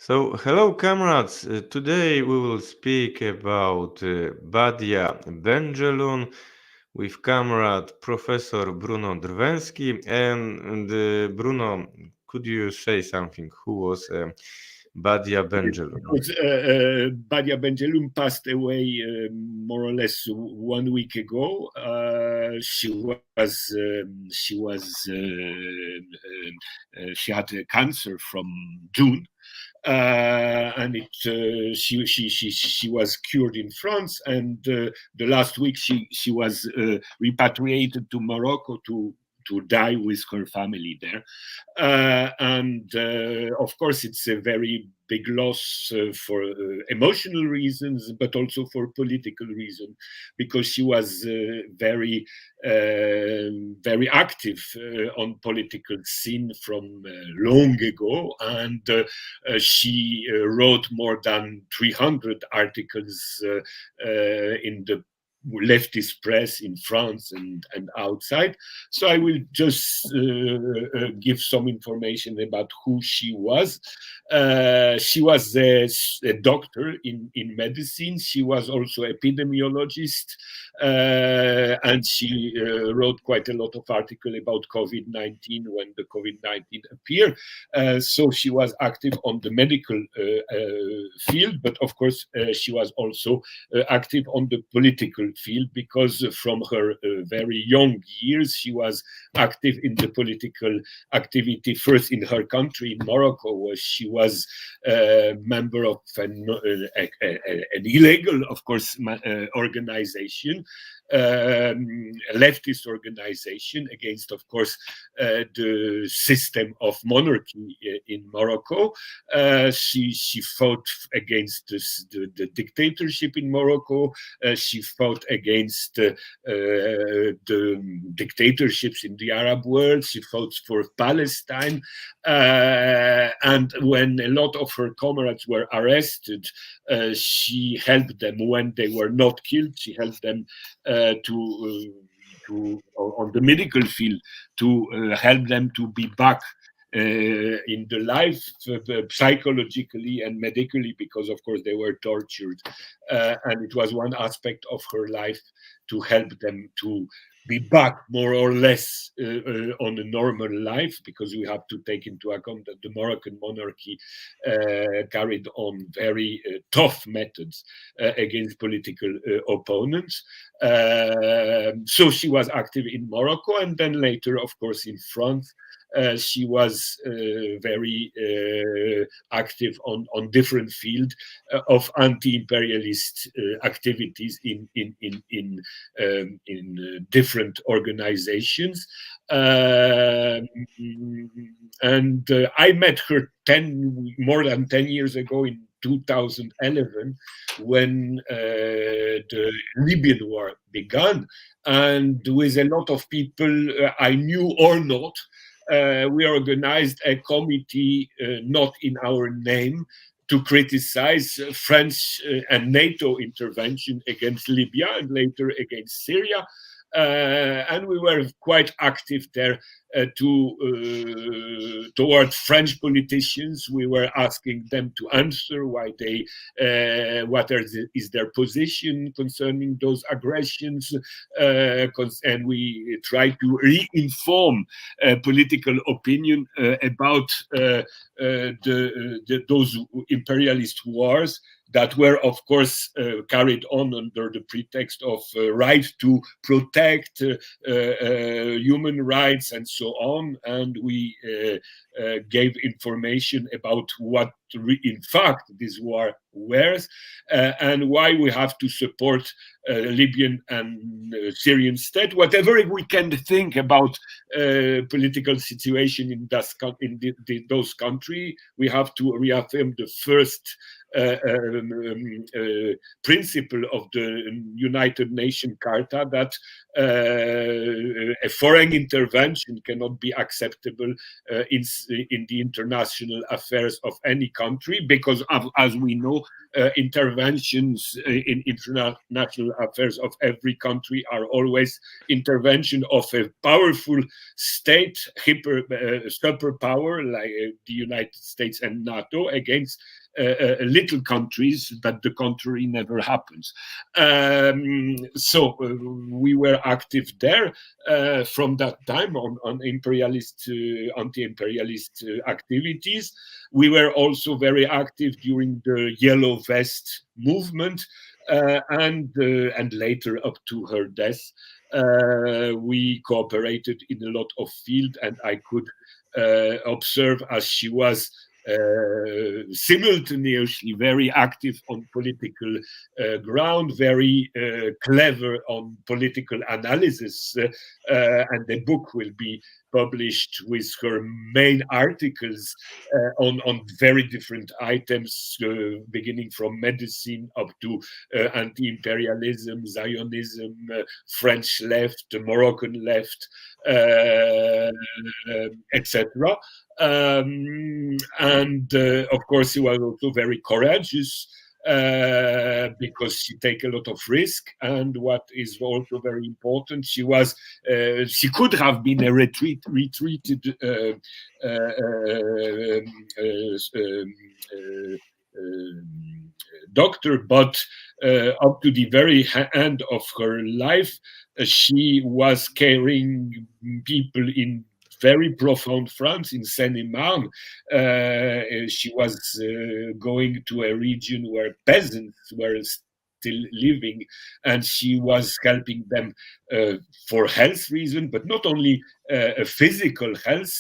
Hello, comrades. Today we will speak about Badia Benjelloun with comrade Professor Bruno Drweski. Bruno, could you say something? Who was Badia Benjelloun? Because Badia Benjelloun passed away more or less 1 week ago. She had cancer from June, and she was cured in France, and the last week she was repatriated to Morocco to die with her family there. And of course, it's a very big loss for emotional reasons, but also for political reasons, because she was very active on political scene from long ago, and she wrote more than 300 articles in the leftist press in France and outside. So I will just give some information about who she was. She was a doctor in medicine. She was also epidemiologist, and she wrote quite a lot of articles about COVID-19 when the COVID-19 appeared. So she was active on the medical field, but of course she was also active on the political field, because from her very young years she was active in the political activity, first in her country, in Morocco, where she was a member of an illegal, of course, organization, leftist organization against, of course, the system of monarchy in Morocco. She fought against the dictatorship in Morocco. She fought against the dictatorships in the Arab world. She fought for Palestine. And when a lot of her comrades were arrested, she helped them when they were not killed. She helped them on the medical field to help them to be back in the life, psychologically and medically, because of course they were tortured, and it was one aspect of her life to help them to be back more or less on a normal life, because we have to take into account that the Moroccan monarchy carried on very tough methods against political opponents. So she was active in Morocco, and then later, of course, in France. She was very active on different fields of anti-imperialist activities in different organizations. And I met her more than 10 years ago in 2011, when the Libyan war began, and with a lot of people I knew or not, we organized a committee, not in our name, to criticize French and NATO intervention against Libya and later against Syria. And we were quite active there toward French politicians. We were asking them to answer what is their position concerning those aggressions, and we try to re-inform political opinion about those imperialist wars that were, of course, carried on under the pretext of right to protect human rights and so on. And we gave information about what in fact this war was, and why we have to support Libyan and Syrian state. Whatever we can think about political situation in those countries, we have to reaffirm the first principle of the United Nations Charter, that a foreign intervention cannot be acceptable in the international affairs of any country, because as we know, interventions in international affairs of every country are always intervention of a powerful state, superpower like the United States and NATO against little countries, but the contrary never happens. So we were active there from that time on imperialist, anti-imperialist activities. We were also very active during the Yellow Vest movement, and later up to her death. We cooperated in a lot of field, and I could observe as she was simultaneously very active on political ground, very clever on political analysis, and the book will be published with her main articles on very different items, beginning from medicine up to anti-imperialism, Zionism, French left, Moroccan left, etc. And of course, she was also very courageous because she take a lot of risk. And what is also very important, she could have been a retreated doctor, but up to the very end of her life, she was carrying people in very profound France, in Seine-et-Marne. She was going to a region where peasants were still living, and she was helping them for health reasons, but not only physical health,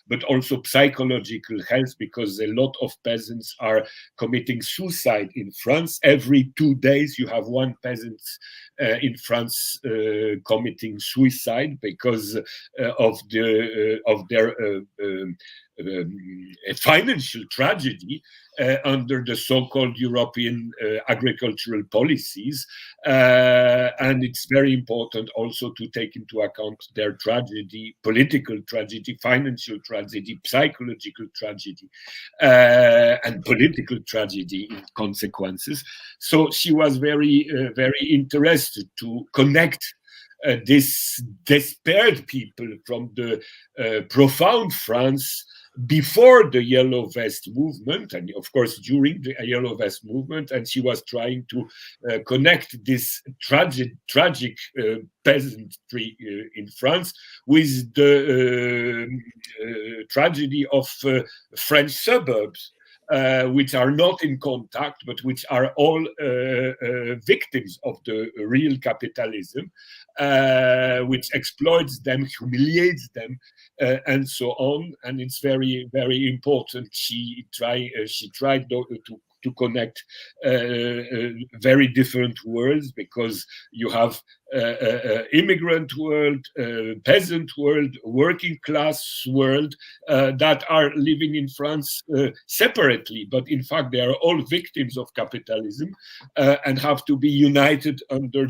but also psychological health, because a lot of peasants are committing suicide in France. Every 2 days, you have one peasant in France committing suicide because of their financial tragedy under the so-called European agricultural policies. And it's very important also to take into account their tragedy, political tragedy, financial tragedy, psychological tragedy, and political tragedy in consequences. So she was very, very interested to connect this despaired people from the profound France before the Yellow Vest movement, and of course during the Yellow Vest movement, and she was trying to connect this tragic peasantry in France with the tragedy of French suburbs, which are not in contact, but which are all victims of the real capitalism, which exploits them, humiliates them, and so on. And it's very, very important. She tried to connect very different worlds, because you have immigrant world, peasant world, working class world that are living in France separately, but in fact they are all victims of capitalism and have to be united under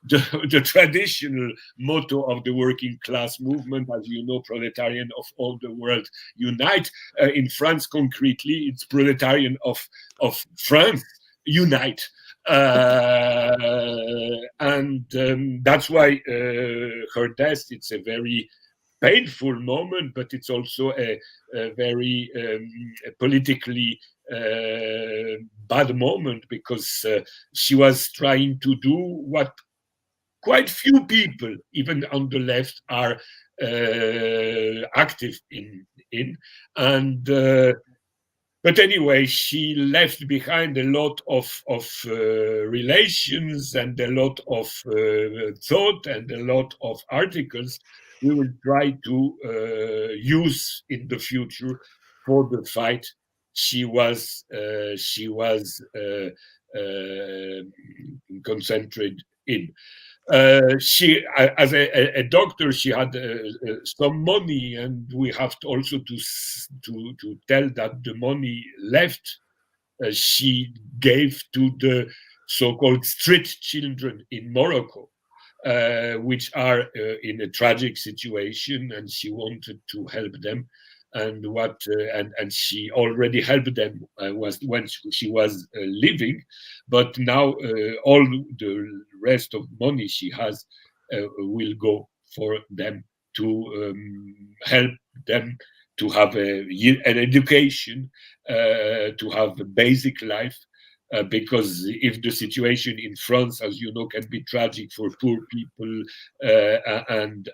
the traditional motto of the working class movement, as you know, proletarian of all the world unite. In France, concretely, it's proletarian of France unite. And that's why her death, it's a very painful moment, but it's also a very politically bad moment, because she was trying to do what quite few people, even on the left, are active in. And but anyway, she left behind a lot of relations and a lot of thought and a lot of articles we will try to use in the future for the fight she was concentrated in. She, as a doctor, she had some money, and we have to also to tell that the money left she gave to the so-called street children in Morocco, which are in a tragic situation, and she wanted to help them. and what and she already helped them was when she was living, but now all the rest of money she has will go for them to help them to have an education, to have a basic life. Because if the situation in France, as you know, can be tragic for poor people and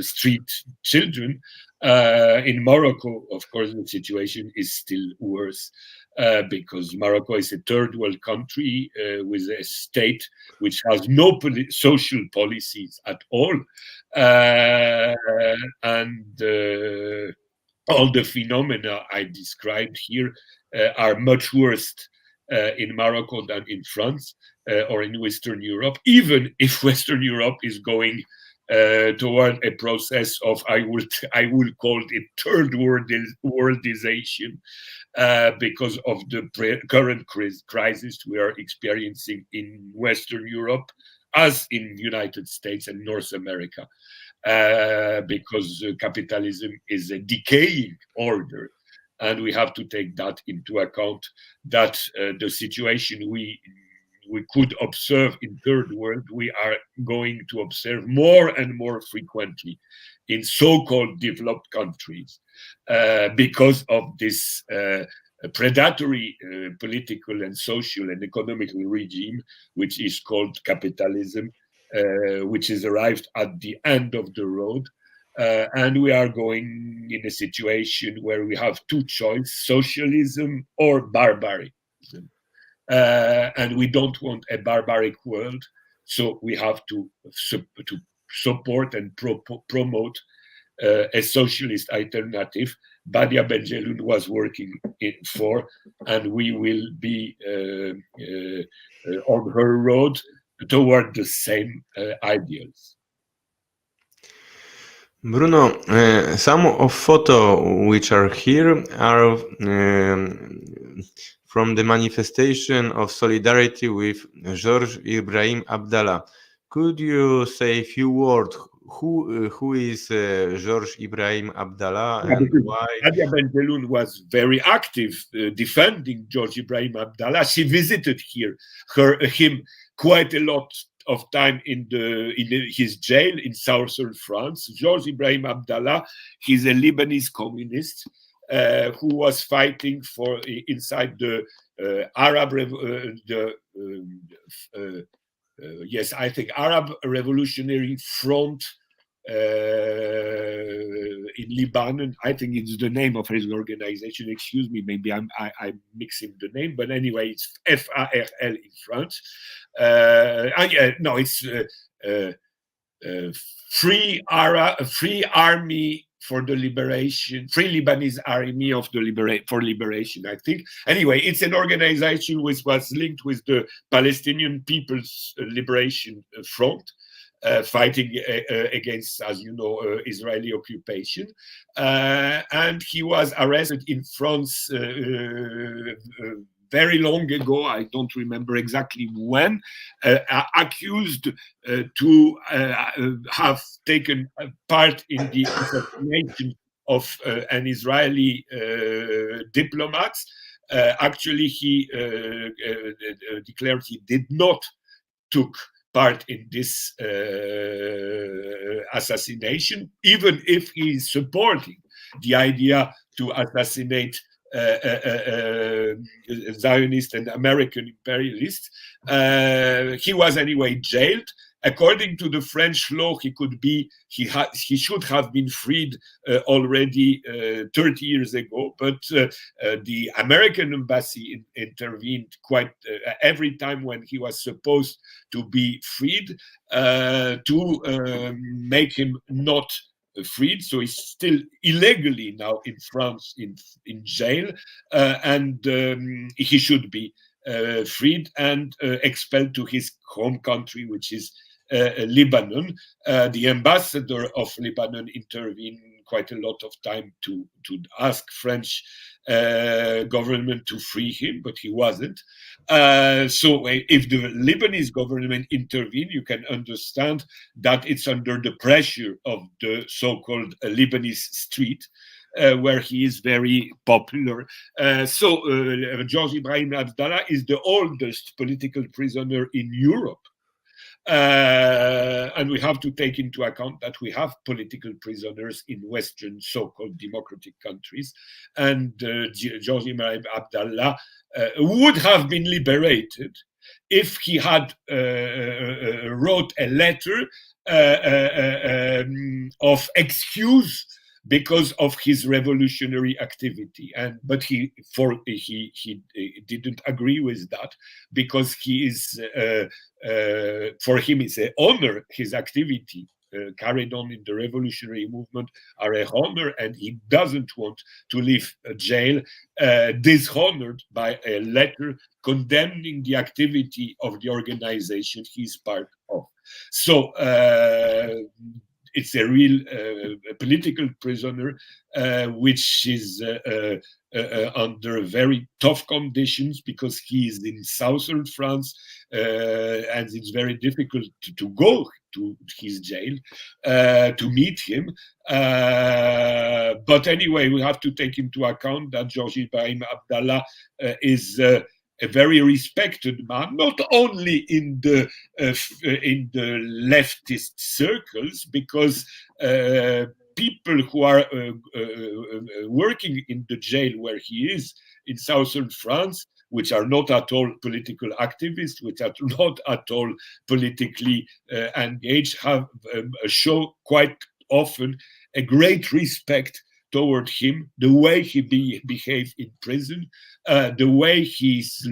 street children, in Morocco, of course, the situation is still worse because Morocco is a third world country with a state which has no social policies at all, and all the phenomena I described here are much worse in Morocco than in France or in Western Europe, even if Western Europe is going toward a process of I will call it third worldization because of the current crisis we are experiencing in Western Europe, as in United States and North America, because capitalism is a decaying order. And we have to take that into account, that the situation we could observe in third world, we are going to observe more and more frequently in so-called developed countries because of this predatory political and social and economical regime, which is called capitalism, which is arrived at the end of the road. And we are going in a situation where we have two choices, socialism or barbarism. And we don't want a barbaric world, so we have to support and promote a socialist alternative. Badia Benjelloun was working for, and we will be on her road toward the same ideals. Bruno, some of photo which are here are from the manifestation of solidarity with George Ibrahim Abdallah. Could you say a few words? Who is George Ibrahim Abdallah and why? Badia Benjelloun was very active defending George Ibrahim Abdallah. She visited him quite a lot of time in his jail in southern France. George Ibrahim Abdallah, he's a Lebanese communist who was fighting for inside the Arab Revolutionary Front in Lebanon. I think it's the name of his organization. Excuse me, maybe I'm mixing the name, but anyway, it's FARL in France. It's Free Army for the Liberation, Free Lebanese Army of the for Liberation, I think. Anyway, it's an organization which was linked with the Palestinian People's Liberation Front, fighting against, as you know, Israeli occupation. And he was arrested in France very long ago, I don't remember exactly when, accused to have taken part in the assassination of an Israeli diplomat. Actually, he declared he did not took part in this assassination, even if he is supporting the idea to assassinate Zionist and American imperialists. He was anyway jailed. According to the French law, he should have been freed already 30 years ago, but the American embassy intervened quite every time when he was supposed to be freed to make him not freed. So he's still illegally now in France in jail, and he should be freed and expelled to his home country, which is Lebanon. The ambassador of Lebanon intervened quite a lot of time to ask French government to free him, but he wasn't. So if the Lebanese government intervene, you can understand that it's under the pressure of the so-called Lebanese street, where he is very popular. So George Ibrahim Abdallah is the oldest political prisoner in Europe. And we have to take into account that we have political prisoners in Western so-called democratic countries. And George Ibrahim Abdallah would have been liberated if he had wrote a letter of excuse because of his revolutionary activity, but he didn't agree with that, because he is for him it's an honor. His activity carried on in the revolutionary movement are a honor, and he doesn't want to leave jail dishonored by a letter condemning the activity of the organization he's part of. So it's a real political prisoner, which is under very tough conditions, because he is in southern France, and it's very difficult to go to his jail to meet him. But anyway, we have to take into account that George Ibrahim Abdallah is a very respected man, not only in the leftist circles, because people who are working in the jail where he is in southern France, which are not at all political activists, which are not at all politically engaged, have show quite often a great respect toward him, the way he behaved in prison, the way he's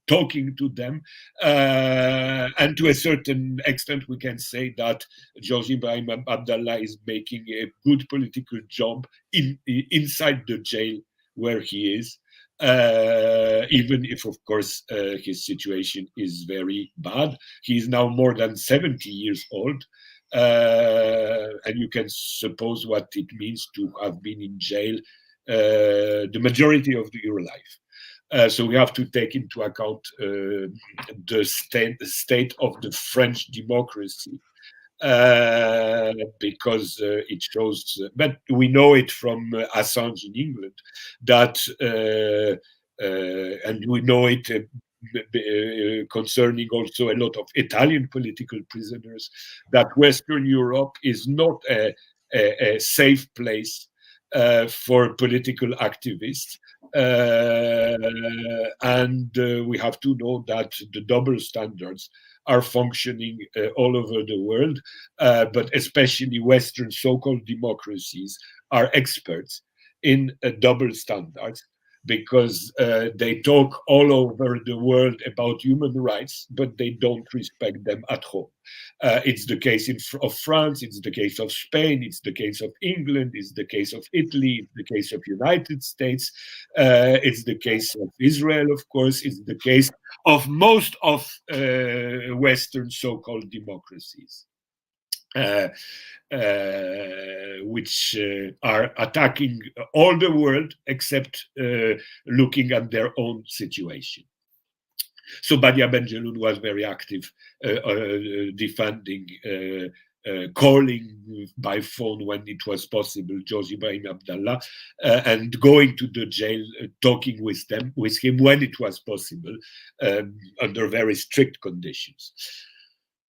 talking to them, and to a certain extent we can say that George Ibrahim Abdallah is making a good political job inside the jail where he is, even if of course his situation is very bad. He is now more than 70 years old. And you can suppose what it means to have been in jail the majority of your life. So we have to take into account the state of the French democracy, because it shows, but we know it from Assange in England, that, and we know it concerning also a lot of Italian political prisoners, that Western Europe is not a safe place for political activists. And we have to know that the double standards are functioning all over the world, but especially Western so-called democracies are experts in double standards, because they talk all over the world about human rights, but they don't respect them at home. It's the case of France, it's the case of Spain, it's the case of England, it's the case of Italy, it's the case of United States, it's the case of Israel, of course, it's the case of most of Western so-called democracies. Which are attacking all the world except looking at their own situation. So Badia Benjelloun was very active, defending, calling by phone when it was possible George Ibrahim Abdallah, and going to the jail, talking with him when it was possible, under very strict conditions.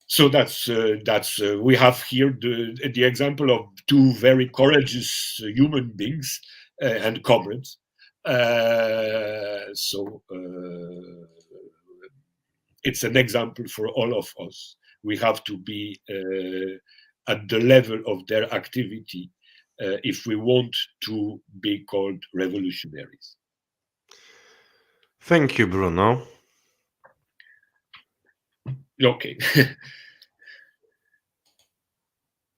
So that's we have here the example of two very courageous human beings and comrades. So it's an example for all of us. We have to be at the level of their activity if we want to be called revolutionaries. Thank you, Bruno. Okay.